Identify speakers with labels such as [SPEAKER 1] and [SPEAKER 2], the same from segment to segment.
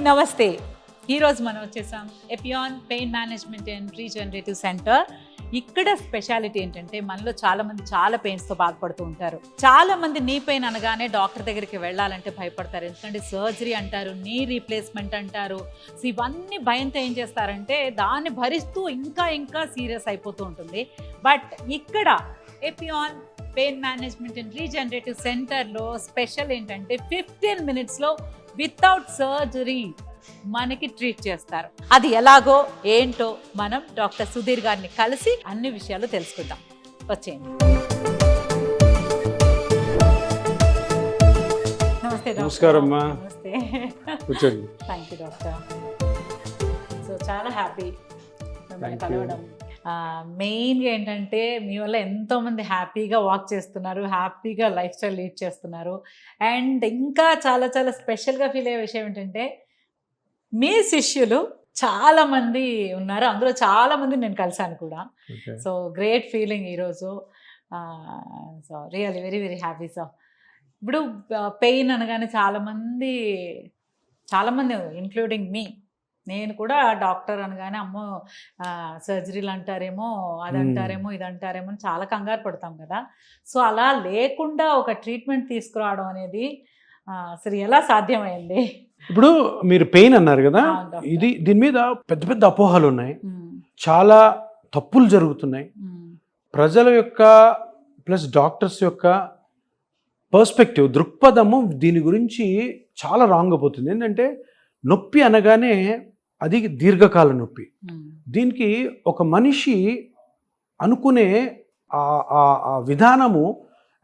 [SPEAKER 1] నమస్తే. ఈరోజు మనం వచ్చేసాం Epione pain management and regenerative centre. ఇక్కడ స్పెషాలిటీ ఏంటంటే మనలో చాలామంది చాలా పెయిన్స్తో బాధపడుతూ ఉంటారు. చాలామంది నీ పెయిన్ అనగానే డాక్టర్ దగ్గరికి వెళ్ళాలంటే భయపడతారు. ఎందుకంటే సర్జరీ అంటారు, నీ రీప్లేస్మెంట్ అంటారు. సో ఇవన్నీ భయంతో ఏం చేస్తారంటే దాన్ని భరిస్తూ ఇంకా సీరియస్ అయిపోతూ ఉంటుంది. బట్ ఇక్కడ Epione pain management and regenerative సెంటర్లో స్పెషల్ ఏంటంటే 15 minutesలో వితౌట్ సర్జరీ మనకి ట్రీట్ చేస్తారు. అది ఎలాగో ఏంటో మనం డాక్టర్ సుధీర్ గారిని కలిసి అన్ని విషయాలు తెలుసుకుందాం. వచ్చేయండి. నమస్తే డాక్టర్.
[SPEAKER 2] నమస్కారం అమ్మా.
[SPEAKER 1] నమస్తే.
[SPEAKER 2] కూర్చోండి.
[SPEAKER 1] Thank you doctor. సో చాలా హ్యాపీ మిమ్మల్ని కలవడం. మెయిన్గా ఏంటంటే మీ వల్ల ఎంతోమంది హ్యాపీగా వాక్ చేస్తున్నారు, హ్యాపీగా లైఫ్ స్టైల్ లీడ్ చేస్తున్నారు. అండ్ ఇంకా చాలా చాలా స్పెషల్గా ఫీల్ అయ్యే విషయం ఏంటంటే మీ శిష్యులు చాలామంది ఉన్నారు, అందులో చాలామంది నేను కలిశాను కూడా. సో గ్రేట్ ఫీలింగ్ ఈరోజు. So really very very happy. So ఇప్పుడు పెయిన్ అనగానే చాలామంది ఇంక్లూడింగ్ మీ, నేను కూడా డాక్టర్ అనగానే అమ్మో సర్జరీలు అంటారేమో, అది అంటారేమో, ఇది అంటారేమో అని చాలా కంగారు పడతాం కదా. సో అలా లేకుండా ఒక ట్రీట్మెంట్ తీసుకురావడం అనేది అసలు ఎలా సాధ్యమైంది?
[SPEAKER 2] ఇప్పుడు మీరు పెయిన్ అన్నారు కదా, దీని మీద పెద్ద పెద్ద అపోహలు ఉన్నాయి, చాలా తప్పులు జరుగుతున్నాయి. ప్రజల యొక్క ప్లస్ డాక్టర్స్ యొక్క పర్స్పెక్టివ్, దృక్పథము దీని గురించి చాలా రాంగ్ అయిపోతుంది. ఏంటంటే నొప్పి అనగానే అది దీర్ఘకాల నొప్పి. దీనికి ఒక మనిషి అనుకునే ఆ విధానము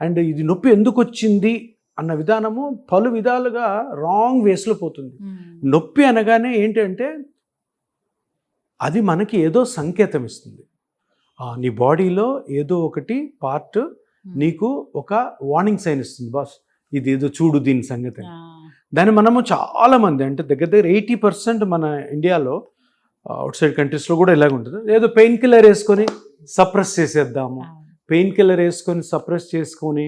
[SPEAKER 2] అండ్ ఇది నొప్పి ఎందుకు వచ్చింది అన్న విధానము పలు విధాలుగా రాంగ్ వేస్లో పోతుంది. నొప్పి అనగానే ఏంటంటే అది మనకి ఏదో సంకేతం ఇస్తుంది. నీ బాడీలో ఏదో ఒకటి పార్ట్ నీకు ఒక వార్నింగ్ సైన్ ఇస్తుంది, బాస్ ఇది ఏదో చూడు దీని సంగతి. దాన్ని మనము చాలామంది అంటే దగ్గర 80% మన ఇండియాలో అవుట్ సైడ్ కంట్రీస్లో కూడా ఇలాగ ఉంటుంది. ఏదో పెయిన్ కిల్లర్ వేసుకొని సప్రెస్ చేసేద్దాము, పెయిన్ కిల్లర్ వేసుకొని సప్రెస్ చేసుకొని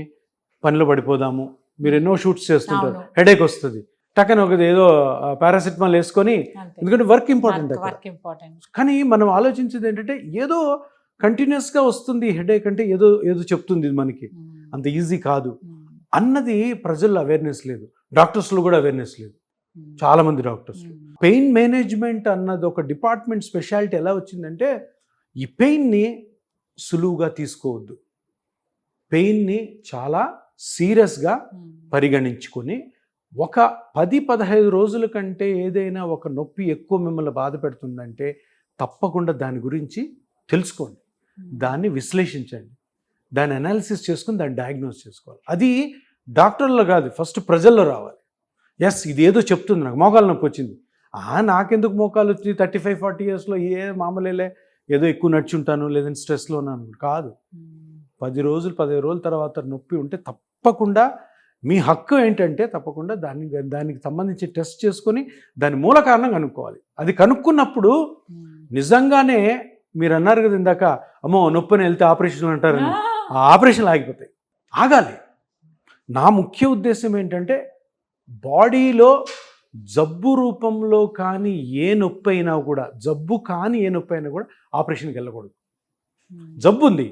[SPEAKER 2] పనిలో పడిపోదాము. మీరు ఎన్నో షూట్స్ చేస్తుంటారు, హెడేక్ వస్తుంది, టక్కన ఒక ఏదో పారాసిటమాల్ వేసుకొని, ఎందుకంటే వర్క్ ఇంపార్టెంట్ అక్కడ. కానీ మనం ఆలోచించేది ఏంటంటే ఏదో కంటిన్యూస్గా వస్తుంది హెడేక్ అంటే ఏదో చెప్తుంది మనకి, అంత ఈజీ కాదు అన్నది ప్రజల్లో అవేర్నెస్ లేదు, డాక్టర్స్లో కూడా అవేర్నెస్ లేదు. చాలామంది డాక్టర్స్ పెయిన్ మేనేజ్మెంట్ అన్నది ఒక డిపార్ట్మెంట్ స్పెషాలిటీ ఎలా వచ్చిందంటే ఈ పెయిన్ని సులువుగా తీసుకోవద్దు, పెయిన్ని చాలా సీరియస్గా పరిగణించుకొని ఒక 10-15 రోజుల కంటే ఏదైనా ఒక నొప్పి ఎక్కువ మిమ్మల్ని బాధ పెడుతుందంటే తప్పకుండా దాని గురించి తెలుసుకోండి, దాన్ని విశ్లేషించండి, దాన్ని అనాలిసిస్ చేసుకుని దాన్ని డయాగ్నోస్ చేసుకోవాలి. అది డాక్టర్లో కాదు, ఫస్ట్ ప్రజల్లో రావాలి. ఎస్ ఇది ఏదో చెప్తుంది, నాకు మోకాలు నొప్పి వచ్చింది, నాకెందుకు మోకాలు వచ్చి 35-40 yearsలో మామూలేలే ఏదో ఎక్కువ నడుచుంటాను లేదంటే స్ట్రెస్లో ఉన్నాను కాదు. 10 రోజులు 15 రోజుల తర్వాత నొప్పి ఉంటే తప్పకుండా మీ హక్కు ఏంటంటే తప్పకుండా దానికి సంబంధించి టెస్ట్ చేసుకొని దాని మూల కారణం కనుక్కోవాలి. అది కనుక్కున్నప్పుడు నిజంగానే మీరు అన్నారు కదా ఇందాక, అమ్మో నొప్పిని వెళ్తే ఆపరేషన్లు అంటారని, ఆ ఆపరేషన్లు ఆగిపోతాయి. ఆగాలి. నా ముఖ్య ఉద్దేశం ఏంటంటే బాడీలో జబ్బు రూపంలో కానీ ఏ నొప్పి అయినా కూడా, జబ్బు కానీ ఏ నొప్పి అయినా కూడా ఆపరేషన్కి వెళ్ళకూడదు. జబ్బు ఉంది,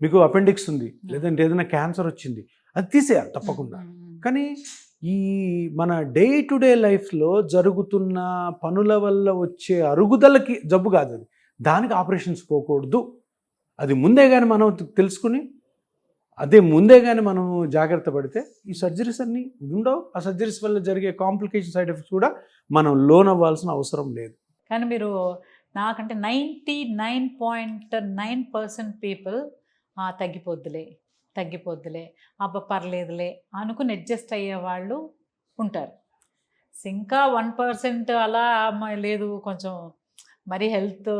[SPEAKER 2] మీకు అపెండిక్స్ ఉంది, లేదంటే ఏదైనా క్యాన్సర్ వచ్చింది, అది తీసేయాలి తప్పకుండా. కానీ ఈ మన డే టు డే లైఫ్లో జరుగుతున్న పనుల వల్ల వచ్చే అరుగుదలకి జబ్బు కాదు అది, దానికి ఆపరేషన్స్ పోకూడదు. అది ముందే కానీ మనం తెలుసుకుని ముందే కానీ మనం జాగ్రత్త పడితే ఈ సర్జరీస్ అన్నీ ఉండవు. ఆ సర్జరీస్ వల్ల జరిగే కాంప్లికేషన్ సైడ్ ఎఫెక్ట్స్ కూడా మనం లోన్ అవ్వాల్సిన అవసరం లేదు.
[SPEAKER 1] కానీ మీరు నాకంటే 99.9% పీపుల్ తగ్గిపోద్దులే అబ్బా పర్లేదులే అనుకుని అడ్జస్ట్ అయ్యే వాళ్ళు ఉంటారు. ఇంకా 1% అలా లేదు కొంచెం మరి హెల్త్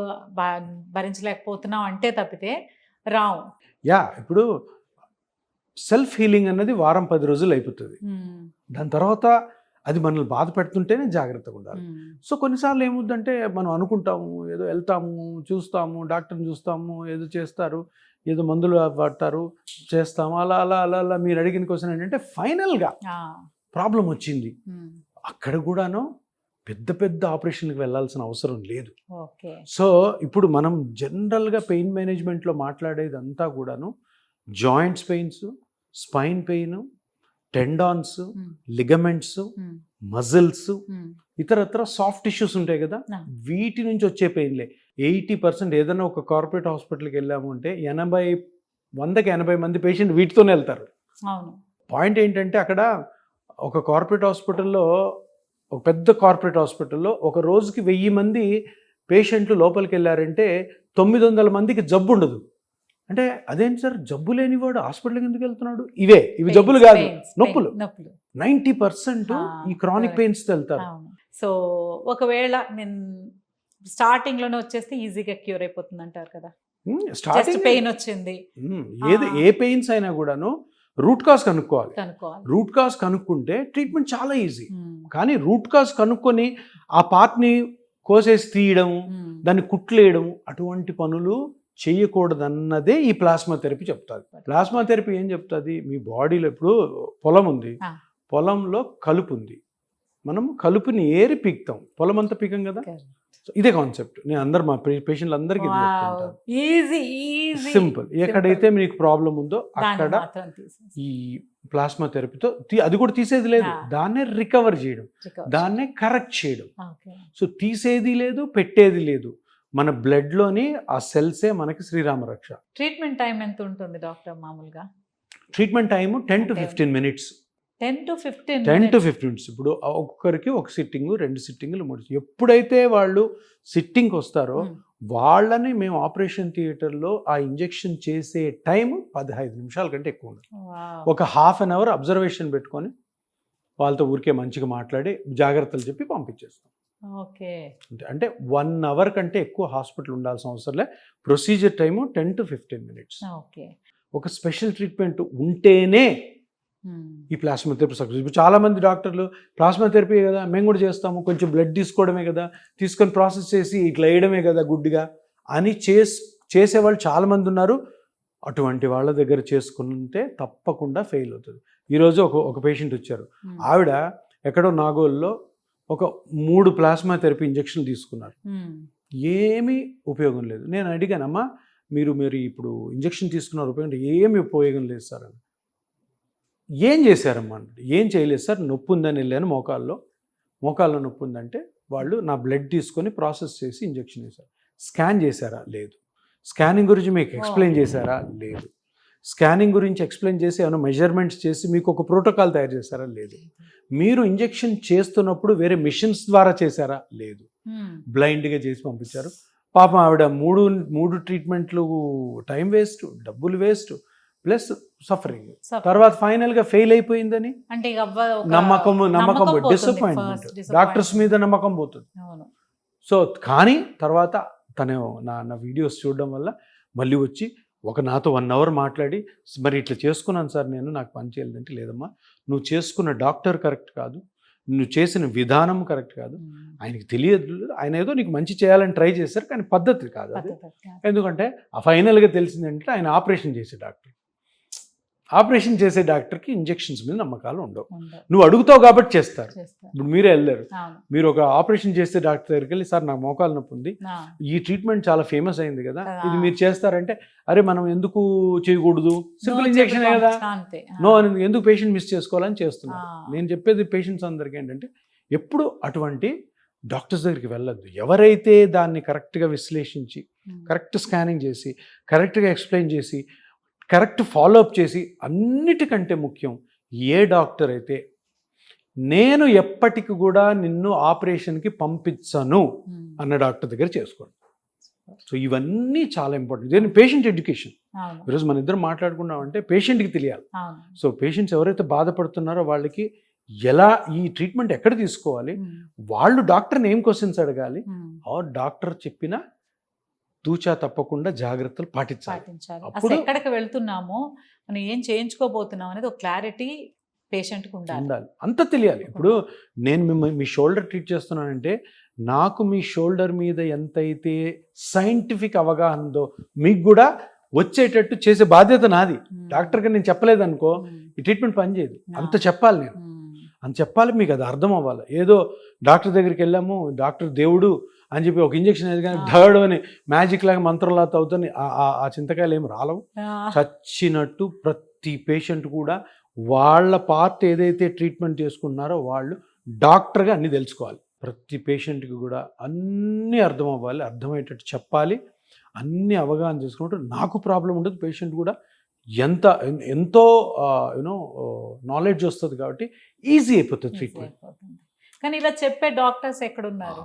[SPEAKER 1] భరించలేకపోతున్నాం అంటే తప్పితే రావు.
[SPEAKER 2] ఇప్పుడు సెల్ఫ్ హీలింగ్ అన్నది 10 రోజులు అయిపోతుంది. దాని తర్వాత అది మనల్ని బాధ పెడుతుంటేనే జాగ్రత్తగా ఉండాలి. సో కొన్నిసార్లు ఏముందంటే మనం అనుకుంటాము, ఏదో వెళ్తాము, చూస్తాము, డాక్టర్ని చూస్తాము, ఏదో చేస్తారు, ఏదో మందులు పడతారు, చేస్తాము, అలా అలా అలా అలా. మీరు అడిగిన క్వశ్చన్ ఏంటంటే ఫైనల్గా ప్రాబ్లం వచ్చింది, అక్కడ కూడాను పెద్ద పెద్ద ఆపరేషన్కి వెళ్ళాల్సిన అవసరం లేదు.
[SPEAKER 1] ఓకే.
[SPEAKER 2] సో ఇప్పుడు మనం జనరల్గా పెయిన్ మేనేజ్మెంట్లో మాట్లాడేది అంతా కూడాను joints pains, spine pain, tendons, ligaments, muscles, ఇతరత్ర సాఫ్ట్ టిష్యూస్ ఉంటాయి కదా, వీటి నుంచి వచ్చే పెయిన్లే 80%. ఏదైనా ఒక కార్పొరేట్ హాస్పిటల్కి వెళ్ళాము అంటే 100-80 మంది పేషెంట్ వీటితోనే వెళ్తారు. పాయింట్ ఏంటంటే అక్కడ ఒక కార్పొరేట్ హాస్పిటల్లో, ఒక పెద్ద కార్పొరేట్ హాస్పిటల్లో ఒక రోజుకి 1000 మంది పేషెంట్లు లోపలికి వెళ్ళారంటే 900 మందికి జబ్బు ఉండదు. అంటే అదేంటి సార్, జబ్బు లేనివాడు హాస్పిటల్కి ఎందుకు వెళ్తున్నాడు? ఇవి జబ్బులు కాదు, నొప్పులు. 90% ఈ క్రానిక్ పెయిన్స్ వెళ్తారు.
[SPEAKER 1] సో ఒకవేళ నేను స్టార్టింగ్లోనే వచ్చేస్తే ఈజీగా క్యూర్ అయిపోతుంది అంటారు కదా. స్టార్టింగ్ పెయిన్ వచ్చింది,
[SPEAKER 2] ఏ పెయిన్స్ అయినా కూడాను రూట్ కాజ్ కనుక్కోవాలి. రూట్ కాజ్ కనుక్కుంటే ట్రీట్మెంట్ చాలా ఈజీ. కానీ రూట్ కాజ్ కనుక్కొని ఆ పార్ట్ని కోసేసి తీయడం, దాన్ని కుట్లేయడం, అటువంటి పనులు చేయకూడదన్నదే ఈ ప్లాస్మా థెరపీ చెప్తుంది. ప్లాస్మా థెరపీ ఏం చెప్తుంది, మీ బాడీలో ఇప్పుడు పొలం ఉంది, పొలంలో కలుపు ఉంది, మనం కలుపుని ఏరి పీకుతాం, పొలం అంతా పీకం కదా. ఇదే కాన్సెప్ట్ నేను అందరు మా పేషెంట్లు అందరికీ సింపుల్. ఎక్కడైతే మీకు ప్రాబ్లం ఉందో అక్కడ ఈ ప్లాస్మా థెరపీతో అది కూడా తీసేది లేదు, దాన్నే రికవర్ చేయడం, దాన్నే కరెక్ట్ చేయడం. సో తీసేది లేదు, పెట్టేది లేదు. మన బ్లడ్లోని ఆ సెల్సే మనకి శ్రీరామ రక్ష.
[SPEAKER 1] ట్రీట్మెంట్ టైం ఎంత ఉంటుంది డాక్టర్ మామూలుగా?
[SPEAKER 2] Treatment time 10 to 15 minutes.
[SPEAKER 1] 10 to 15
[SPEAKER 2] minutes. ఇప్పుడు ఒక్కొక్కరికి ఒక సిట్టింగ్, 2 సిట్టింగులు, 3. ఎప్పుడైతే వాళ్ళు సిట్టింగ్కి వస్తారో వాళ్ళని మేము ఆపరేషన్ థియేటర్లో ఆ ఇంజెక్షన్ చేసే టైం 15 నిమిషాల కంటే ఎక్కువ ఉండదు. ఒక ½ an hour అబ్జర్వేషన్ పెట్టుకొని వాళ్ళతో ఊరికే మంచిగా మాట్లాడి జాగ్రత్తలు చెప్పి పంపించేస్తాం.
[SPEAKER 1] ఓకే.
[SPEAKER 2] అంటే 1 hour కంటే ఎక్కువ హాస్పిటల్ ఉండాల్సిన అవసరం లే. Procedure time 10 to 15 minutes.
[SPEAKER 1] Okay.
[SPEAKER 2] ఒక స్పెషల్ ట్రీట్మెంట్ ఉంటేనే ఈ ప్లాస్మా థెరపీ సక్సెస్. ఇప్పుడు చాలామంది డాక్టర్లు ప్లాస్మా థెరపీ కదా మేము కూడా చేస్తాము, కొంచెం బ్లడ్ తీసుకోవడమే కదా, తీసుకొని ప్రాసెస్ చేసి ఇట్లా వేయడమే కదా గుడ్డిగా అని చేసేవాళ్ళు చాలామంది ఉన్నారు. అటువంటి వాళ్ళ దగ్గర చేసుకుంటే తప్పకుండా ఫెయిల్ అవుతుంది. ఈరోజు ఒక పేషెంట్ వచ్చారు, ఆవిడ ఎక్కడో నాగోల్లో ఒక 3 ప్లాస్మా థెరపీ ఇంజెక్షన్లు తీసుకున్నారు, ఏమీ ఉపయోగం లేదు. నేను అడిగానమ్మా, మీరు ఇప్పుడు ఇంజెక్షన్ తీసుకున్నారు ఉపయోగం? ఏమీ ఉపయోగం లేదు సార్ అని. ఏం చేశారమ్మా అంటే, ఏం చేయలేదు సార్, నొప్పి ఉందని వెళ్ళాను, మోకాల్లో నొప్పి ఉందంటే వాళ్ళు నా బ్లడ్ తీసుకొని ప్రాసెస్ చేసి ఇంజెక్షన్ వేశారు. స్కాన్ చేశారా? లేదు. స్కానింగ్ గురించి మీకు ఎక్స్ప్లెయిన్ చేశారా? లేదు. స్కానింగ్ గురించి ఎక్స్ప్లెయిన్ చేసి ఏమైనా మెజర్మెంట్స్ చేసి మీకు ఒక ప్రోటోకాల్ తయారు చేశారా? లేదు. మీరు ఇంజెక్షన్ చేస్తున్నప్పుడు వేరే మిషన్స్ ద్వారా చేశారా? లేదు. బ్లైండ్గా చేసి పంపించారు. పాపం ఆవిడ 3 ట్రీట్మెంట్లు, టైం వేస్ట్, డబ్బులు వేస్ట్, ప్లస్ సఫరింగ్. తర్వాత ఫైనల్గా ఫెయిల్ అయిపోయిందని నమ్మకం డిసప్పాయింట్మెంట్, డాక్టర్స్ మీద నమ్మకం పోతుంది. సో కానీ తర్వాత తను నా వీడియోస్ చూడడం వల్ల మళ్ళీ వచ్చి నాతో 1 hour మాట్లాడి, మరి ఇట్లా చేసుకున్నాను సార్ నేను, నాకు పని చేయలేదంటే, లేదమ్మా నువ్వు చేసుకున్న డాక్టర్ కరెక్ట్ కాదు, నువ్వు చేసిన విధానం కరెక్ట్ కాదు, ఆయనకి తెలియదు, ఆయన ఏదో నీకు మంచి చేయాలని ట్రై చేశారు కానీ పద్ధతి కాదు అది. ఎందుకంటే ఆ ఫైనల్గా తెలిసిందంటే ఆయన ఆపరేషన్ చేసే డాక్టర్, ఆపరేషన్ చేసే డాక్టర్కి ఇంజెక్షన్స్ మీద నమ్మకాలు ఉండవు. నువ్వు అడుగుతావు కాబట్టి చేస్తారు. ఇప్పుడు మీరే వెళ్ళారు, మీరు ఒక ఆపరేషన్ చేసే డాక్టర్ దగ్గరికి వెళ్ళి, సార్ నాకు మోకాలు నొప్పి ఉంది, ఈ ట్రీట్మెంట్ చాలా ఫేమస్ అయింది కదా, ఇది మీరు చేస్తారంటే, అరే మనం ఎందుకు చేయకూడదు, సింపుల్ ఇంజెక్షన్ కదా, నో అని ఎందుకు పేషెంట్ మిస్ చేసుకోవాలని చేస్తున్నారు. నేను చెప్పేది పేషెంట్స్ అందరికీ ఏంటంటే, ఎప్పుడు అటువంటి డాక్టర్స్ దగ్గరికి వెళ్ళొద్దు. ఎవరైతే దాన్ని కరెక్ట్గా విశ్లేషించి, కరెక్ట్ స్కానింగ్ చేసి, కరెక్ట్గా ఎక్స్ప్లెయిన్ చేసి, కరెక్ట్ ఫాలోఅప్ చేసి, అన్నిటికంటే ముఖ్యం ఏ డాక్టర్ అయితే నేను ఎప్పటికి కూడా నిన్ను ఆపరేషన్కి పంపించను అన్న డాక్టర్ దగ్గర చేసుకోండి. సో ఇవన్నీ చాలా ఇంపార్టెంట్. దీని పేషెంట్ ఎడ్యుకేషన్. ఈరోజు మన ఇద్దరు మాట్లాడుకున్నామంటే పేషెంట్కి తెలియాలి. సో పేషెంట్స్ ఎవరైతే బాధపడుతున్నారో వాళ్ళకి ఎలా ఈ ట్రీట్మెంట్ ఎక్కడ తీసుకోవాలి, వాళ్ళు డాక్టర్ని ఏం క్వశ్చన్స్ అడగాలి, ఆ డాక్టర్ చెప్పిన తూచా తప్పకుండా జాగ్రత్తలు పాటించాలి.
[SPEAKER 1] అసలు ఎక్కడికి వెళ్తున్నామో, మనం ఏం చేయించుకోబోతున్నాం అనేది ఒక క్లారిటీ పేషెంట్కి ఉండాలి,
[SPEAKER 2] అంత తెలియాలి. ఇప్పుడు నేను మీ షోల్డర్ ట్రీట్ చేస్తున్నానంటే నాకు మీ షోల్డర్ మీద ఎంతైతే సైంటిఫిక్ అవగాహన ఉందో మీకు కూడా వచ్చేటట్టు చేసే బాధ్యత నాది. డాక్టర్గా నేను చెప్పలేదు అనుకో, ఈ ట్రీట్మెంట్ పనిచేయదు. అంత చెప్పాలి, నేను అంత చెప్పాలి, మీకు అది అర్థం అవ్వాలి. ఏదో డాక్టర్ దగ్గరికి వెళ్ళాము, డాక్టర్ దేవుడు అని చెప్పి ఒక ఇంజక్షన్ అయితే కానీ ధర్డ్ అని మ్యాజిక్ లాగా మంత్రంలా అవుతుంది. ఆ చింతకాయలు ఏమి రాలవు. చచ్చినట్టు ప్రతి పేషెంట్ కూడా వాళ్ళ పార్ట్ ఏదైతే ట్రీట్మెంట్ చేసుకున్నారో వాళ్ళు డాక్టర్గా అన్నీ తెలుసుకోవాలి. ప్రతి పేషెంట్కి కూడా అన్నీ అర్థం అవ్వాలి, అర్థమయ్యేటట్టు చెప్పాలి, అన్నీ అవగాహన చేసుకుంటూ నాకు ప్రాబ్లం ఉండదు, పేషెంట్ కూడా ఎంతో యూనో నాలెడ్జ్ వస్తుంది కాబట్టి ఈజీ అయిపోతుంది ట్రీట్మెంట్.
[SPEAKER 1] కానీ ఇలా చెప్పే డాక్టర్స్ ఎక్కడున్నారు?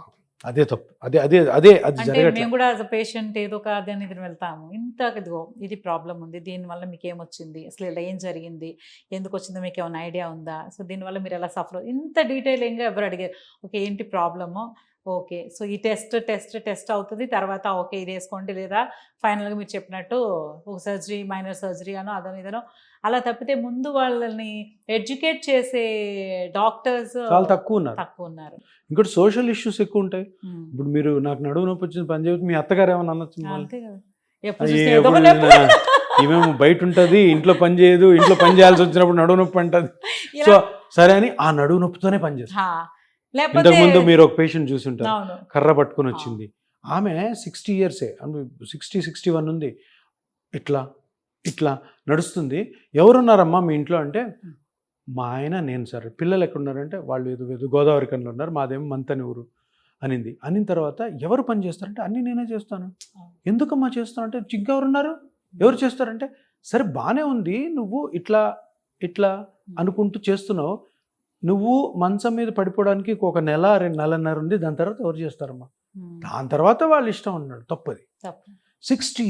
[SPEAKER 2] అదే తప్పు, అది
[SPEAKER 1] అంటే
[SPEAKER 2] జరగట్లేదు.
[SPEAKER 1] మేము కూడా యాజ్ అ పేషెంట్ ఏదో ఒక దాని ఇది వెళ్తాము, ఇంత ఇదిగో ఇది ప్రాబ్లం ఉంది, దీనివల్ల మీకు ఏమొచ్చింది, అసలు ఇలా ఏం జరిగింది, ఎందుకు వచ్చిందో మీకు ఏమైనా ఐడియా ఉందా, సో దీనివల్ల మీరు ఎలా సఫర్, ఇంత డీటెయిలింగ్గా ఎవరు అడిగారు. ఓకే ఏంటి ప్రాబ్లము, ఓకే సో ఈ టెస్ట్ అవుతుంది, తర్వాత ఓకే ఇది వేసుకోండి, లేదా ఫైనల్గా మీరు చెప్పినట్టు ఒక సర్జరీ, మైనర్ సర్జరీ అనో అదనో ఇదనో, అలా తప్పితే ముందు వాళ్ళని ఎడ్యుకేట్ చేసే డాక్టర్స్
[SPEAKER 2] చాలా తక్కువ ఉన్నారు. ఇంకోటి సోషల్ ఇష్యూస్ ఎక్కువ ఉంటాయి. ఇప్పుడు మీరు నాకు నడువు నొప్పి వచ్చింది పని చేయవచ్చు, మీ అత్తగారు ఏమన్నా అనొచ్చు,
[SPEAKER 1] అంతే కదా, ఎప్పుడు చూస్తే ఏదో ఒక నొప్పి.
[SPEAKER 2] ఈమెమో బయట ఉంటుంది, ఇంట్లో పని చేయదు, ఇంట్లో పని చేయాల్సి వచ్చినప్పుడు నడువు నొప్పి అంటది. సో సరే అని ఆ నడువు నొప్పితోనే పని చేస్తారు. ఇంతకు ముందు మీరు ఒక పేషెంట్ చూసి ఉంటారు, కర్ర పట్టుకుని వచ్చింది, ఆమె 60 years, 61 ఉంది, ఇట్లా నడుస్తుంది. ఎవరున్నారమ్మా మీ ఇంట్లో అంటే, మా ఆయన నేను సార్, పిల్లలు ఎక్కడున్నారంటే వాళ్ళు ఏదో గోదావరి కన్నులో ఉన్నారు, మాదేమో మంతని ఊరు అనిన తర్వాత ఎవరు పని చేస్తారంటే అన్నీ నేనే చేస్తాను. ఎందుకమ్మా చేస్తాను అంటే, ఇంకెవరున్నారు, ఎవరు చేస్తారంటే, సరే బాగానే ఉంది, నువ్వు ఇట్లా అనుకుంటూ చేస్తున్నావు, నువ్వు మంచం మీద పడిపోవడానికి ఒక నెల 2.5 ఉంది, దాని తర్వాత ఎవరు చేస్తారమ్మా, దాని తర్వాత వాళ్ళు ఇష్టం అన్నాడు. తప్పది. 60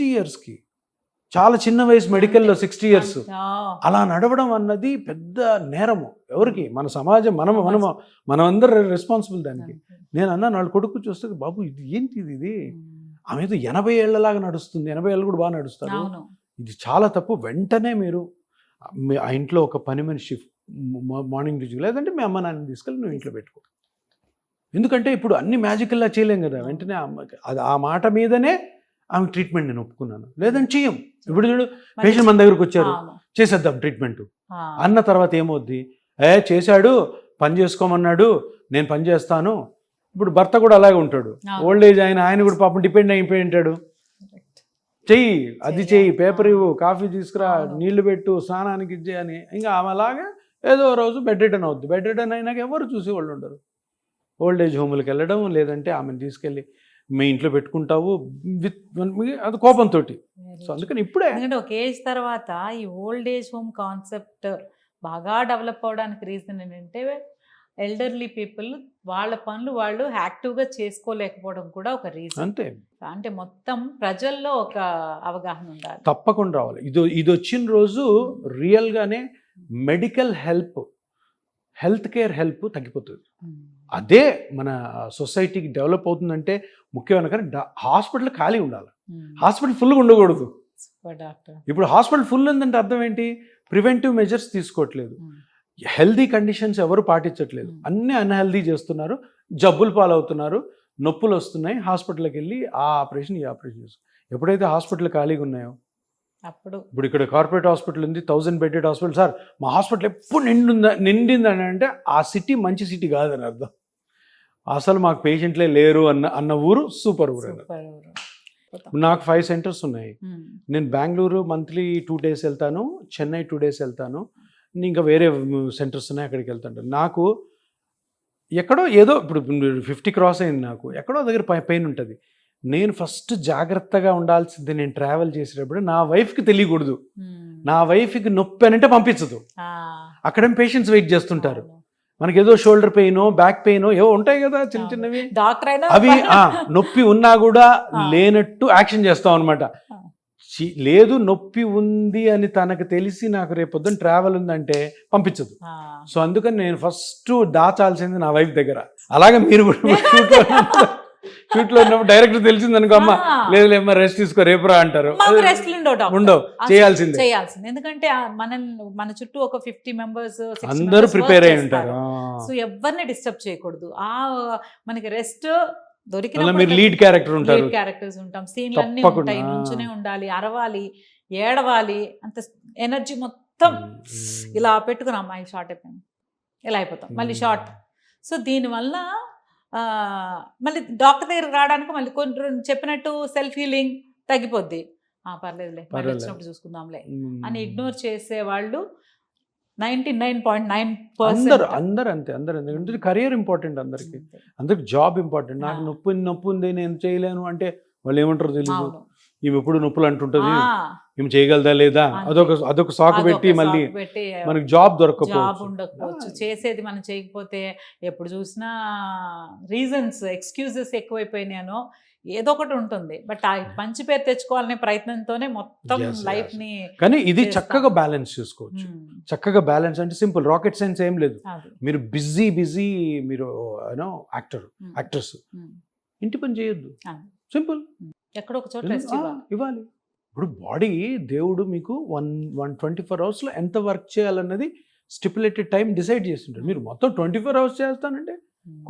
[SPEAKER 2] yearsకి చాలా చిన్న వయసు, మెడికల్లో 60 years అలా నడవడం అన్నది పెద్ద నేరము. ఎవరికి? మన సమాజం, మనం అందరూ రెస్పాన్సిబుల్ దానికి. నేను అన్నా వాళ్ళ కొడుకు చూస్తే, బాబు ఇది ఏంటి ఇది, ఆమె ఏదో 80 ఏళ్ళలాగా నడుస్తుంది, 80 ఏళ్ళు కూడా బాగా నడుస్తారు, ఇది చాలా తప్పు. వెంటనే మీరు ఆ ఇంట్లో ఒక పని మనిషి మార్నింగ్ డ్యూటీ, లేదంటే మీ అమ్మ నాన్న తీసుకెళ్ళి నువ్వు ఇంట్లో పెట్టుకో. ఎందుకంటే ఇప్పుడు అన్ని మ్యాజికల్లా చేయలేం కదా. వెంటనే ఆ మాట మీదనే ఆమె ట్రీట్మెంట్ నేను ఒప్పుకున్నాను, లేదంటే చెయ్యం. ఇప్పుడు చూడు, పేషెంట్ మన దగ్గరకు వచ్చారు, చేసేద్దాం ట్రీట్మెంట్ అన్న తర్వాత ఏమవుద్ది, చేశాడు, పని చేసుకోమన్నాడు, నేను పని చేస్తాను. ఇప్పుడు భర్త కూడా అలాగే ఉంటాడు, ఓల్డ్ ఏజ్ ఆయన కూడా పాపం డిపెండ్ అయిపోయి ఉంటాడు. చెయ్యి, అది చెయ్యి, పేపర్ ఇవ్వు, కాఫీ తీసుకురా, నీళ్లు పెట్టు, స్నానానికి ఇచ్చే అని. ఇంకా ఆమె అలాగే ఏదో రోజు బెడ్ రిటర్న్ అవుద్ది. బెడ్ రిటర్న్ అయినాక ఎవరు చూసేవాళ్ళు ఉండరు. ఓల్డ్ ఏజ్ హోమ్కి వెళ్ళడం, లేదంటే ఆమెను తీసుకెళ్ళి మీ ఇంట్లో పెట్టుకుంటావు అది కోపంతో. సో అందుకని ఇప్పుడే,
[SPEAKER 1] ఎందుకంటే ఒక ఏజ్ తర్వాత ఈ ఓల్డ్ ఏజ్ హోమ్ కాన్సెప్ట్ బాగా డెవలప్ అవడానికి రీజన్ ఏంటంటే, ఎల్డర్లీ పీపుల్ వాళ్ళ పనులు వాళ్ళు యాక్టివ్గా చేసుకోలేకపోవడం కూడా ఒక రీజన్.
[SPEAKER 2] అంతే.
[SPEAKER 1] అంటే మొత్తం ప్రజల్లో ఒక అవగాహన ఉండాలి,
[SPEAKER 2] తప్పకుండా రావాలి. ఇది వచ్చిన రోజు రియల్గానే మెడికల్ హెల్త్ కేర్ హెల్ప్ తగ్గిపోతుంది. అదే మన సొసైటీకి డెవలప్ అవుతుందంటే ముఖ్యమైన, కానీ హాస్పిటల్ ఖాళీ ఉండాలి, హాస్పిటల్ ఫుల్గా ఉండకూడదు. ఇప్పుడు హాస్పిటల్ ఫుల్ ఉందంటే అర్థం ఏంటి, ప్రివెంటివ్ మెజర్స్ తీసుకోవట్లేదు, హెల్దీ కండిషన్స్ ఎవరు పాటించట్లేదు, అన్నీ అన్హెల్దీ చేస్తున్నారు, జబ్బులు పాలవుతున్నారు, నొప్పులు వస్తున్నాయి, హాస్పిటల్కి వెళ్ళి ఈ ఆపరేషన్ చేస్తారు. ఎప్పుడైతే హాస్పిటల్ ఖాళీగా ఉన్నాయో, ఇప్పుడు ఇక్కడ కార్పొరేట్ హాస్పిటల్ ఉంది, 1000 బెడెడ్ హాస్పిటల్, సార్ మా హాస్పిటల్ ఎప్పుడు నిండిందని అంటే ఆ సిటీ మంచి సిటీ కాదని అర్థం. అసలు మాకు పేషెంట్లే లేరు అన్న ఊరు సూపర్ ఊరు. నాకు 5 centers ఉన్నాయి. నేను బెంగళూరు మంత్లీ 2 days వెళ్తాను, చెన్నై 2 days వెళ్తాను, ఇంకా వేరే సెంటర్స్ ఉన్నాయి అక్కడికి వెళ్తాను. నాకు ఎక్కడో ఏదో ఇప్పుడు 50 cross అయింది, నాకు ఎక్కడో దగ్గర పెయిన్ ఉంటుంది. నేను ఫస్ట్ జాగ్రత్తగా ఉండాల్సింది, నేను ట్రావెల్ చేసేటప్పుడు నా వైఫ్కి తెలియకూడదు. నా వైఫ్కి నొప్పి అనంటే పంపించదు. అక్కడేం పేషెంట్స్ వెయిట్ చేస్తుంటారు, మనకి ఏదో షోల్డర్ పెయిన్, బ్యాక్ పెయిన్ ఏవో ఉంటాయి కదా చిన్నవి, అవి నొప్పి ఉన్నా కూడా లేనట్టు యాక్షన్ చేస్తాం అనమాట. లేదు నొప్పి ఉంది అని తనకు తెలిసి నాకు రేపొద్దున ట్రావెల్ ఉందంటే పంపించదు. సో అందుకని నేను ఫస్ట్ దాచాల్సింది నా వైఫ్ దగ్గర. అలాగే మీరు కూడా షూట్లో ఉన్నప్పుడు డైరెక్టర్ తెలిసింది అనుకో, అమ్మ లేదులేమ్మా రెస్ట్ తీసుకో రేపు రా అంటారు. ఉండవు, చేయాల్సిందే.
[SPEAKER 1] ఎందుకంటే మన చుట్టూ ఒక 50 members
[SPEAKER 2] అందరూ ప్రిపేర్ అయి ఉంటారు.
[SPEAKER 1] సో ఎవరిని డిస్టర్బ్ చేయకూడదు. మనకి రెస్ట్ దొరికిన
[SPEAKER 2] మీరు లీడ్
[SPEAKER 1] క్యారెక్టర్స్ ఉంటాం, సీన్లు అన్నీ ఉంటాయి, నుంచునే ఉండాలి, అరవాలి, ఏడవాలి, అంత ఎనర్జీ మొత్తం ఇలా పెట్టుకుని అమ్మాయి షార్ట్ అయిపోయింది, ఇలా అయిపోతాం, మళ్ళీ షార్ట్ సో దీనివల్ల మళ్ళీ డాక్టర్ దగ్గర రావడానికి మళ్ళీ కొన్ని చెప్పినట్టు సెల్ఫ్ హీలింగ్ తగ్గిపోద్ది, పర్లేదులే మళ్ళీ
[SPEAKER 2] పర్వాలేదు.
[SPEAKER 1] వచ్చినప్పుడు చూసుకుందాంలే
[SPEAKER 2] మ్మ్.
[SPEAKER 1] అని ఇగ్నోర్ చేసే వాళ్ళు 99.9%.
[SPEAKER 2] అందరు అంతే, ఎందుకంటే కెరియర్ ఇంపార్టెంట్ అందరికి జాబ్ ఇంపార్టెంట్. నాకు నొప్పి ఉంది నేను చేయలేను అంటే వాళ్ళు ఏమంటారు తెలియదు,
[SPEAKER 1] అవును.
[SPEAKER 2] ఈమె ఎప్పుడు నొప్పులు అంటుంటది,
[SPEAKER 1] ఆ,
[SPEAKER 2] ఈమె చేయగలదా లేదా,
[SPEAKER 1] అంతే.
[SPEAKER 2] అదొక సాకు పెట్టి
[SPEAKER 1] అదొక
[SPEAKER 2] మళ్ళీ
[SPEAKER 1] సాకు పెట్టి
[SPEAKER 2] మనకి జాబ్
[SPEAKER 1] జాబ్
[SPEAKER 2] దొరకకపోవచ్చు.
[SPEAKER 1] ఉండకపోవచ్చు, చేసేది మనం చేయకపోతే ఎప్పుడు చూసినా రీజన్స్ ఎక్స్క్యూజెస్ ఎక్కువైపోయినానో ఏదో ఒకటి ఉంటుంది. బట్ ఆ మంచి పేరు తెచ్చుకోవాలనే ప్రయత్నంతోనే మొత్తం
[SPEAKER 2] Yes, yes.
[SPEAKER 1] లైఫ్ ని
[SPEAKER 2] కానీ ఇది
[SPEAKER 1] చేస్తాం.
[SPEAKER 2] చక్కగా బ్యాలెన్స్ చేసుకోవచ్చు. చక్కగా బ్యాలెన్స్ అంటే సింపుల్, రాకెట్ సైన్స్ ఏం లేదు.
[SPEAKER 1] అది.
[SPEAKER 2] మీరు బిజీ మీరు యూనో యాక్టర్స్ ఇంటి పని చేయొద్దు,
[SPEAKER 1] అది.
[SPEAKER 2] సింపుల్
[SPEAKER 1] ఎక్కడో ఒక చోట రెస్ట్
[SPEAKER 2] ఇవ్వాలి. ఇప్పుడు బాడీ దేవుడు మీకు 124 అవర్స్లో ఎంత వర్క్ చేయాలన్నది స్టిపులేటెడ్ టైం డిసైడ్ చేస్తుంటాడు. మీరు మొత్తం 24 అవర్స్ చేస్తానంటే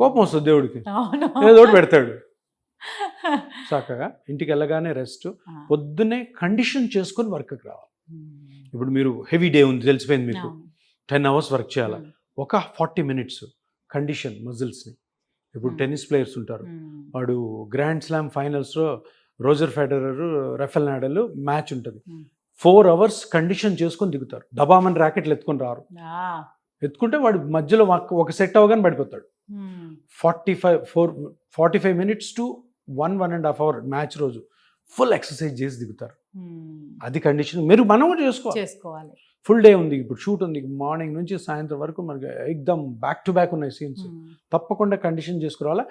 [SPEAKER 2] కోపం వస్తుంది దేవుడికి,
[SPEAKER 1] అవును.
[SPEAKER 2] ఏదో ఒకటి పెడతాడు. చక్కగా ఇంటికి వెళ్ళగానే రెస్ట్, పొద్దున్నే కండిషన్ చేసుకొని వర్క్కి రావాలి. ఇప్పుడు మీరు హెవీ డే ఉంది తెలిసిపోయింది మీకు, 10 అవర్స్ వర్క్ చేయాలి, ఒక 40 minutes కండిషన్ మజిల్స్ని. ఇప్పుడు టెన్నిస్ ప్లేయర్స్ ఉంటారు, వాడు గ్రాండ్ స్లామ్ ఫైనల్స్లో Roger Federer Rafael Nadal match ఉంటుంది, 4 hours కండిషన్ చేసుకొని దిగుతారు, దబామని ర్యాకెట్లు ఎత్తుకొని రారు. ఎత్తుకుంటే వాడు మధ్యలో ఒక సెట్ అవ్వగానే పడిపోతాడు. 45 minutes to 1.5 hour మ్యాచ్ రోజు ఫుల్ ఎక్సర్సైజ్ చేసి దిగుతారు. అది కండిషన్ మనం కూడా చేసుకోవాలి. ఫుల్ డే ఉంది, ఇప్పుడు షూట్ ఉంది, మార్నింగ్ నుంచి సాయంత్రం వరకు మనకి ఎక్దమ్ బ్యాక్ టు బ్యాక్ ఉన్నాయి సీన్స్, తప్పకుండా కండిషన్ చేసుకురావాలా.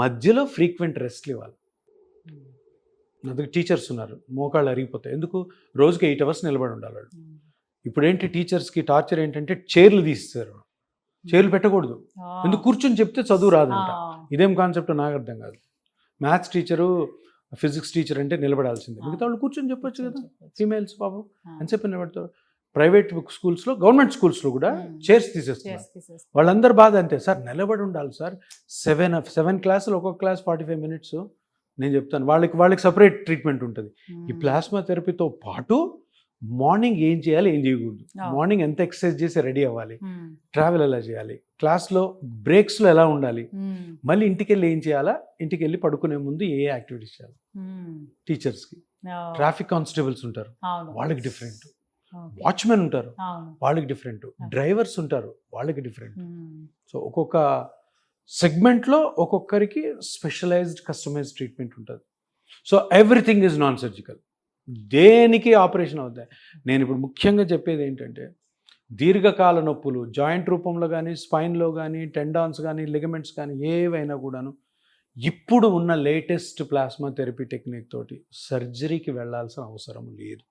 [SPEAKER 2] మధ్యలో ఫ్రీక్వెంట్ రెస్ట్లు ఇవ్వాలి. అందుకు టీచర్స్ ఉన్నారు, మోకాళ్ళు అరిగిపోతాయి, ఎందుకు రోజుకి 8 hours నిలబడి ఉండాలి. ఇప్పుడు ఏంటి టీచర్స్కి టార్చర్ ఏంటంటే చైర్లు తీస్తారు, చైర్లు పెట్టకూడదు, ఎందుకు కూర్చొని చెప్తే చదువు రాదంట. ఇదేం కాన్సెప్ట్ నాకు అర్థం కాదు. మ్యాథ్స్ టీచరు ఫిజిక్స్ టీచర్ అంటే నిలబడాల్సిందే, మిగతా వాళ్ళు కూర్చొని చెప్పొచ్చు కదా. ఫీమేల్స్ పాపం అని చెప్పి నిలబడతారు. ప్రైవేట్ స్కూల్స్లో, గవర్నమెంట్ స్కూల్స్లో కూడా చైర్స్ తీసేస్తున్నారు. వాళ్ళందరూ బాధ అంతే, సార్ నిలబడి ఉండాలి సార్, 7 క్లాసులు, ఒక్కొక్క క్లాస్ 45 minutes. నేను చెప్తాను వాళ్ళకి సపరేట్ ట్రీట్మెంట్ ఉంటుంది. ఈ ప్లాస్మా థెరపీతో పాటు మార్నింగ్ ఏం చేయాలి, ఏం చేయకూడదు, మార్నింగ్ ఎంత ఎక్సర్సైజ్ చేసి రెడీ అవ్వాలి, ట్రావెల్ ఎలా చేయాలి, క్లాస్లో బ్రేక్స్లో ఎలా ఉండాలి, మళ్ళీ ఇంటికి వెళ్ళి ఏం చేయాలా, ఇంటికి వెళ్ళి పడుకునే ముందు ఏ యాక్టివిటీస్ చేయాలి. టీచర్స్కి ట్రాఫిక్ కానిస్టేబుల్స్ ఉంటారు, వాళ్ళకి డిఫరెంట్. వాచ్మెన్ ఉంటారు, వాళ్ళకి డిఫరెంట్. డ్రైవర్స్ ఉంటారు, వాళ్ళకి డిఫరెంట్. సో ఒక్కొక్క సెగ్మెంట్లో ఒక్కొక్కరికి స్పెషలైజ్డ్ కస్టమైజ్డ్ ట్రీట్మెంట్ ఉంటుంది. So everything is non surgical, దేనికి ఆపరేషన్ అవుతాయి. నేను ఇప్పుడు ముఖ్యంగా చెప్పేది ఏంటంటే, దీర్ఘకాల నొప్పులు జాయింట్ రూపంలో కానీ, స్పైన్లో కానీ, టెండాన్స్ కానీ, లిగమెంట్స్ కానీ ఏవైనా కూడాను ఇప్పుడు ఉన్న లేటెస్ట్ ప్లాస్మా థెరపీ టెక్నిక్ తోటి సర్జరీకి వెళ్ళాల్సిన అవసరం లేదు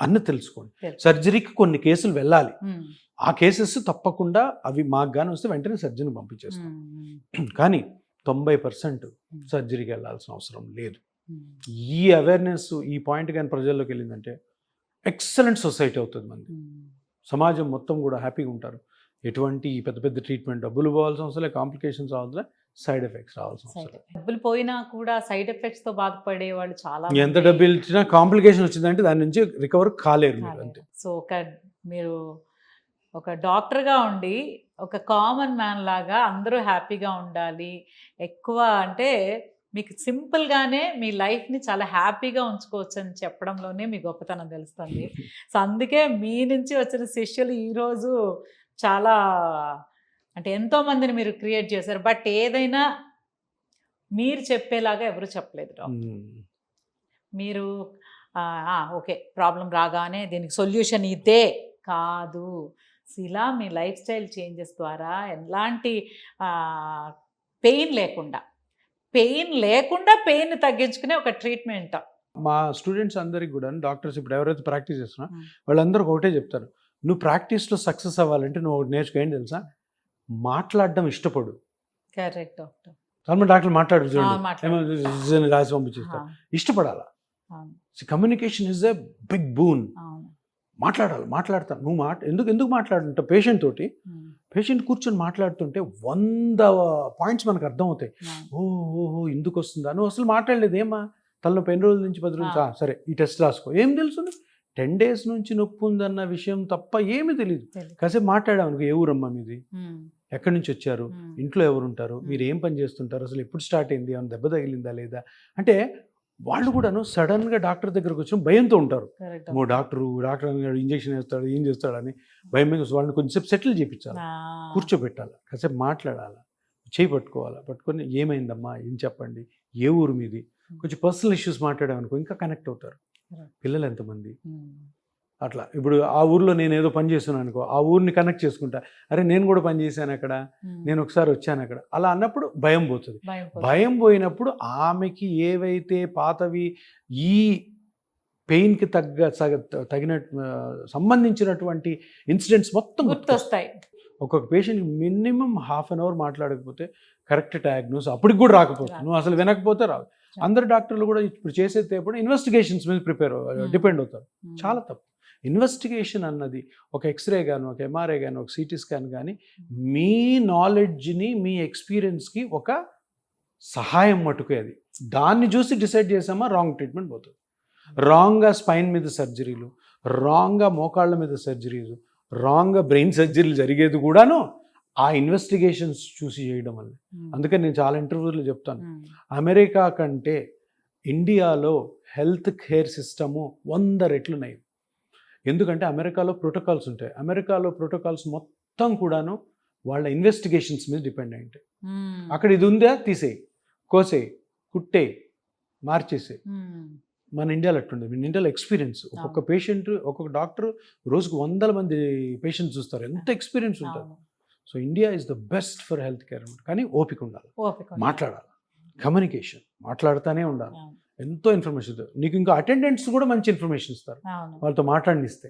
[SPEAKER 2] అన్న తెలుసుకోండి. సర్జరీకి కొన్ని కేసులు వెళ్ళాలి, ఆ కేసెస్ తప్పకుండా అవి మాకు కానీ వస్తే వెంటనే సర్జరీని పంపించేస్తాం. కానీ 90% సర్జరీకి వెళ్ళాల్సిన అవసరం లేదు. ఈ అవేర్నెస్, ఈ పాయింట్ కానీ ప్రజల్లోకి వెళ్ళిందంటే ఎక్సలెంట్ సొసైటీ అవుతుంది. మనది సమాజం మొత్తం కూడా హ్యాపీగా ఉంటారు. ఎటువంటి పెద్ద పెద్ద ట్రీట్మెంట్ డబ్బులు పోవాల్సిన అవసరం లేదు, కాంప్లికేషన్స్ అవసరం, సైడ్ ఎఫెక్ట్స్ రావాల్సిన అవసరం.
[SPEAKER 1] డబ్బులు పోయినా కూడా సైడ్ ఎఫెక్ట్స్ తో బాధపడే వాళ్ళు చాలా,
[SPEAKER 2] ఎంత డబ్బులు ఇచ్చినా కాంప్లికేషన్ వచ్చిందంటే దాని నుంచి రికవర్ కాలేరు మీరు అంతే.
[SPEAKER 1] సో మీరు ఒక డాక్టర్గా ఉండి ఒక కామన్ మ్యాన్ లాగా అందరూ హ్యాపీగా ఉండాలి, ఎక్కువ అంటే మీకు సింపుల్గానే మీ లైఫ్ని చాలా హ్యాపీగా ఉంచుకోవచ్చు అని చెప్పడంలోనే మీ గొప్పతనం తెలుస్తుంది. సో అందుకే మీ నుంచి వచ్చిన శిష్యులు ఈరోజు చాలా అంటే ఎంతోమందిని మీరు క్రియేట్ చేశారు. బట్ ఏదైనా మీరు చెప్పేలాగా ఎవరు చెప్పలేదు డాక్టర్. మీరు ఓకే ప్రాబ్లం రాగానే దీనికి సొల్యూషన్ ఇదే కాదు, ఇలా మీ లైఫ్ స్టైల్ చేంజెస్ ద్వారా ఎలాంటి పెయిన్ లేకుండా పెయిన్ తగ్గించుకునే ఒక ట్రీట్మెంట్.
[SPEAKER 2] మా స్టూడెంట్స్ అందరికి కూడా, డాక్టర్స్ ఇప్పుడు ఎవరైతే ప్రాక్టీస్ చేస్తున్నా వాళ్ళందరూ ఒకటే చెప్తారు, నువ్వు ప్రాక్టీస్లో సక్సెస్ అవ్వాలంటే నువ్వు ఒకటి నేర్చుకో, ఏంటి తెలుసా, మాట్లాడడం ఇష్టపడు.
[SPEAKER 1] Correct doctor.
[SPEAKER 2] చాలా డాక్టర్లు మాట్లాడు చూడండి, రాసి పంపించేస్తారు. ఇష్టపడాలా. Communication is a big boon. మాట్లాడతాను, నువ్వు ఎందుకు మాట్లాడుతుంటావు పేషెంట్ తోటి. పేషెంట్ కూర్చొని మాట్లాడుతుంటే 100 పాయింట్స్ మనకు అర్థమవుతాయి. ఓహో ఎందుకు వస్తుందా, నువ్వు అసలు మాట్లాడలేదు, ఏమా తలనొప్పి 10 రోజుల నుంచి 10 రోజులు, సరే ఈ టెస్ట్ రాసుకో, ఏం తెలుస్తుంది, 10 days నుంచి నొప్పి ఉందన్న విషయం తప్ప ఏమీ తెలియదు. కాసేపు మాట్లాడామనుకో, ఏ ఊరమ్మా మీది, ఎక్కడి నుంచి వచ్చారు, ఇంట్లో ఎవరు ఉంటారు, మీరు ఏం పని చేస్తుంటారు, అసలు ఎప్పుడు స్టార్ట్ అయింది, ఏమైనా దెబ్బ తగిలిందా లేదా, అంటే వాళ్ళు కూడాను సడన్గా డాక్టర్ దగ్గరకు వచ్చిన భయంతో ఉంటారు. డాక్టర్ ఇంజెక్షన్ వేస్తాడు, ఏం చేస్తాడని భయం మీద వాళ్ళని కొంచెంసేపు సెటిల్ చేయించాలి, కూర్చోబెట్టాలి, కాసేపు మాట్లాడాలి, చేయి పట్టుకొని ఏమైందమ్మా, ఏం చెప్పండి, ఏ ఊరు మీది, కొంచెం పర్సనల్ ఇష్యూస్ మాట్లాడామనుకో ఇంకా కనెక్ట్ అవుతారు. పిల్లలు ఎంతమంది, అట్లా ఇప్పుడు ఆ ఊర్లో నేను ఏదో పని చేస్తున్నాను అనుకో, ఆ ఊరిని కనెక్ట్ చేసుకుంటా, అరే నేను కూడా పని చేశాను అక్కడ, నేను ఒకసారి వచ్చాను అక్కడ, అలా అన్నప్పుడు భయం పోతుంది. భయం పోయినప్పుడు ఆమెకి ఏవైతే పాతవి ఈ పెయిన్కి తగిన సంబంధించినటువంటి ఇన్సిడెంట్స్ మొత్తం
[SPEAKER 1] గుర్తొస్తాయి.
[SPEAKER 2] ఒక్కొక్క patient minimum half an hour మాట్లాడకపోతే కరెక్ట్ డయాగ్నోస్ అప్పటికి కూడా రాకపోతే, నువ్వు అసలు వినకపోతే రాదు. అందరు డాక్టర్లు కూడా ఇప్పుడు చేసేది ఎప్పుడు ఇన్వెస్టిగేషన్స్ మీద డిపెండ్ అవుతారు. చాలా తప్పు. ఇన్వెస్టిగేషన్ అన్నది ఒక ఎక్స్రే కానీ, ఒక ఎంఆర్ఐ కానీ, ఒక సిటీ స్కాన్ కానీ మీ నాలెడ్జ్ని, మీ ఎక్స్పీరియన్స్కి ఒక సహాయం మటుకే. అది దాన్ని చూసి డిసైడ్ చేసామా రాంగ్ ట్రీట్మెంట్ పోతుంది. రాంగ్గా స్పైన్ మీద సర్జరీలు, రాంగ్గా మోకాళ్ళ మీద సర్జరీలు, రాంగ్గా బ్రెయిన్ సర్జరీలు జరిగేది కూడాను ఆ ఇన్వెస్టిగేషన్స్ చూసి చేయడం వల్ల. అందుకని నేను చాలా ఇంటర్వ్యూలో చెప్తాను, అమెరికా కంటే ఇండియాలో హెల్త్ కేర్ సిస్టము 100 రెట్లు నయం. ఎందుకంటే అమెరికాలో ప్రోటోకాల్స్ ఉంటాయి. అమెరికాలో ప్రోటోకాల్స్ మొత్తం కూడాను వాళ్ళ ఇన్వెస్టిగేషన్స్ మీద డిపెండ్ అయి ఉంటాయి. అక్కడ ఇది ఉందా, తీసేయి, కోసేయి, కుట్టేయి, మార్చేసేయి. మన ఇండియాలో అట్టుండే. మన ఇండియాలో ఎక్స్పీరియన్స్, ఒక్కొక్క పేషెంట్, ఒక్కొక్క డాక్టర్ రోజుకు 100 మంది పేషెంట్స్ చూస్తారు, ఎంత ఎక్స్పీరియన్స్ ఉంటుంది. So India is the best for health care. కానీ ఓపిక ఉండాలి, మాట్లాడాలి, కమ్యూనికేషన్, మాట్లాడుతూనే ఉండాలి, ఎంతో ఇన్ఫర్మేషన్. నీకు ఇంకా అటెండెంట్స్ కూడా మంచి ఇన్ఫర్మేషన్ ఇస్తారు, వాళ్ళతో మాట్లాడిస్తే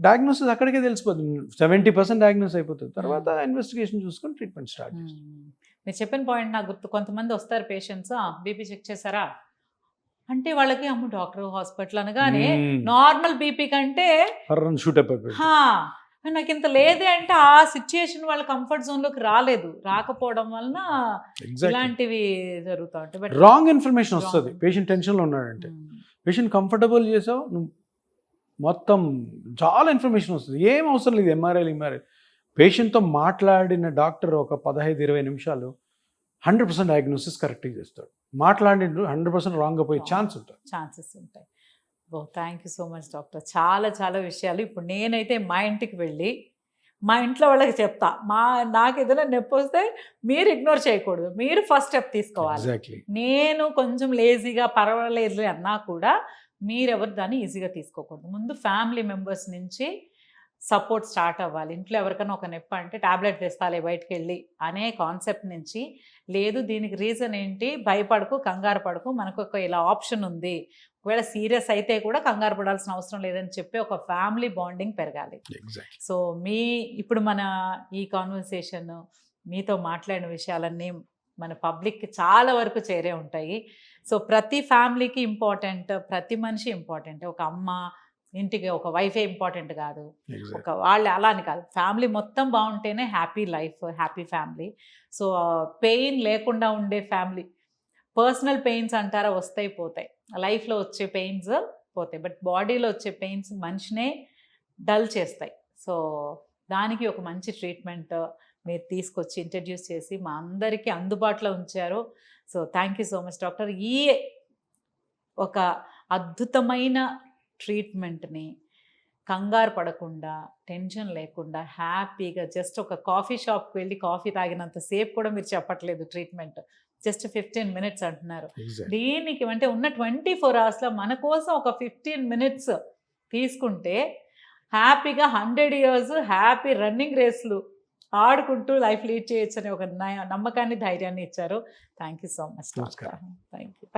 [SPEAKER 2] డయాగ్నోసిస్ అక్కడికే తెలిసిపోతుంది. 70% డయాగ్నోస్ అయిపోతుంది. తర్వాత ఇన్వెస్టిగేషన్ చూసుకొని ట్రీట్మెంట్ స్టార్ట్ చేస్తాం.
[SPEAKER 1] మీరు చెప్పిన పాయింట్ నాకు గుర్తు. కొంతమంది వస్తారు పేషెంట్స్, బీపీ చెక్ చేశారా అంటే వాళ్ళకి అమ్మ డాక్టర్ హాస్పిటల్ అనగానే నార్మల్ బీపీ కంటే
[SPEAKER 2] షూట్ అయిపోయింది,
[SPEAKER 1] నాకు ఇంత లేదే అంటే ఆ సిచ్యుయేషన్ వాళ్ళ కంఫర్ట్ జోన్ లోకి రాకపోవడం వలన ఇలాంటివి జరుగుతూ ఉంటాయి.
[SPEAKER 2] రాంగ్ ఇన్ఫర్మేషన్ వస్తుంది. పేషెంట్ టెన్షన్లో ఉన్నాడంటే పేషెంట్ కంఫర్టబుల్ చేసావు, నువ్వు మొత్తం చాలా ఇన్ఫర్మేషన్ వస్తుంది. ఏం అవసరం లేదు ఎంఆర్ఐ. పేషెంట్తో మాట్లాడిన డాక్టర్ ఒక 15-20 నిమిషాలు 100% డయాగ్నోసిస్ కరెక్ట్గా చేస్తాడు. మాట్లాడిన 100% రాంగ్గా పోయే ఛాన్సెస్ ఉంటాయి.
[SPEAKER 1] Thank you so much doctor. చాలా చాలా విషయాలు. ఇప్పుడు నేనైతే మా ఇంటికి వెళ్ళి మా ఇంట్లో వాళ్ళకి చెప్తా, నాకు ఏదైనా నొప్పి వస్తే మీరు ఇగ్నోర్ చేయకూడదు, మీరు ఫస్ట్ స్టెప్ తీసుకోవాలి. నేను కొంచెం లేజీగా పర్వాలేదు అన్నా కూడా మీరెవరు దాన్ని ఈజీగా తీసుకోకూడదు. ముందు ఫ్యామిలీ మెంబర్స్ నుంచి సపోర్ట్ స్టార్ట్ అవ్వాలి. ఇంట్లో ఎవరికైనా ఒక నొప్పి అంటే టాబ్లెట్ తెస్తాలే బయటకు వెళ్ళి అనే కాన్సెప్ట్ నుంచి, లేదు దీనికి రీజన్ ఏంటి, భయపడకు, కంగారు పడకు, మనకు ఒక ఇలా ఆప్షన్ ఉంది, ఒకవేళ సీరియస్ అయితే కూడా కంగారు పడాల్సిన అవసరం లేదని చెప్పి ఒక ఫ్యామిలీ బాండింగ్ పెరగాలి. సో ఇప్పుడు మన ఈ కాన్వర్సేషన్, మీతో మాట్లాడిన విషయాలన్నీ మన పబ్లిక్కి చాలా వరకు చేరే ఉంటాయి. సో ప్రతి ఫ్యామిలీకి ఇంపార్టెంట్, ప్రతి మనిషి ఇంపార్టెంట్. ఒక అమ్మ ఇంటికి ఒక వైఫే ఇంపార్టెంట్ కాదు, ఒక వాళ్ళు అలా అని కాదు, ఫ్యామిలీ మొత్తం బాగుంటేనే happy life, happy family. So pain లేకుండా ఉండే ఫ్యామిలీ, పర్సనల్ పెయిన్స్ అంటారా వస్తాయి పోతాయి, లైఫ్లో వచ్చే పెయిన్స్ పోతాయి, బట్ బాడీలో వచ్చే పెయిన్స్ మనిషినే డల్ చేస్తాయి. సో దానికి ఒక మంచి ట్రీట్మెంట్ మీరు తీసుకొచ్చి ఇంట్రడ్యూస్ చేసి మా అందరికీ అందుబాటులో ఉంచారు. So thank you so much doctor. ఈ ఒక అద్భుతమైన ట్రీట్మెంట్ని కంగారు పడకుండా, టెన్షన్ లేకుండా, హ్యాపీగా జస్ట్ ఒక కాఫీ షాప్కి వెళ్ళి కాఫీ తాగినంత సేపు కూడా మీరు చెప్పట్లేదు, ట్రీట్మెంట్ జస్ట్ 15 minutes అంటున్నారు. దీనికి అంటే ఉన్న 24 hours మన కోసం ఒక 15 minutes తీసుకుంటే హ్యాపీగా 100 years హ్యాపీ రన్నింగ్ రేస్లు ఆడుకుంటూ లైఫ్ లీడ్ చేయొచ్చు అనే ఒక నమ్మకాన్ని, ధైర్యాన్ని ఇచ్చారు. Thank you so much.
[SPEAKER 2] నమస్కారం.
[SPEAKER 1] Thank you.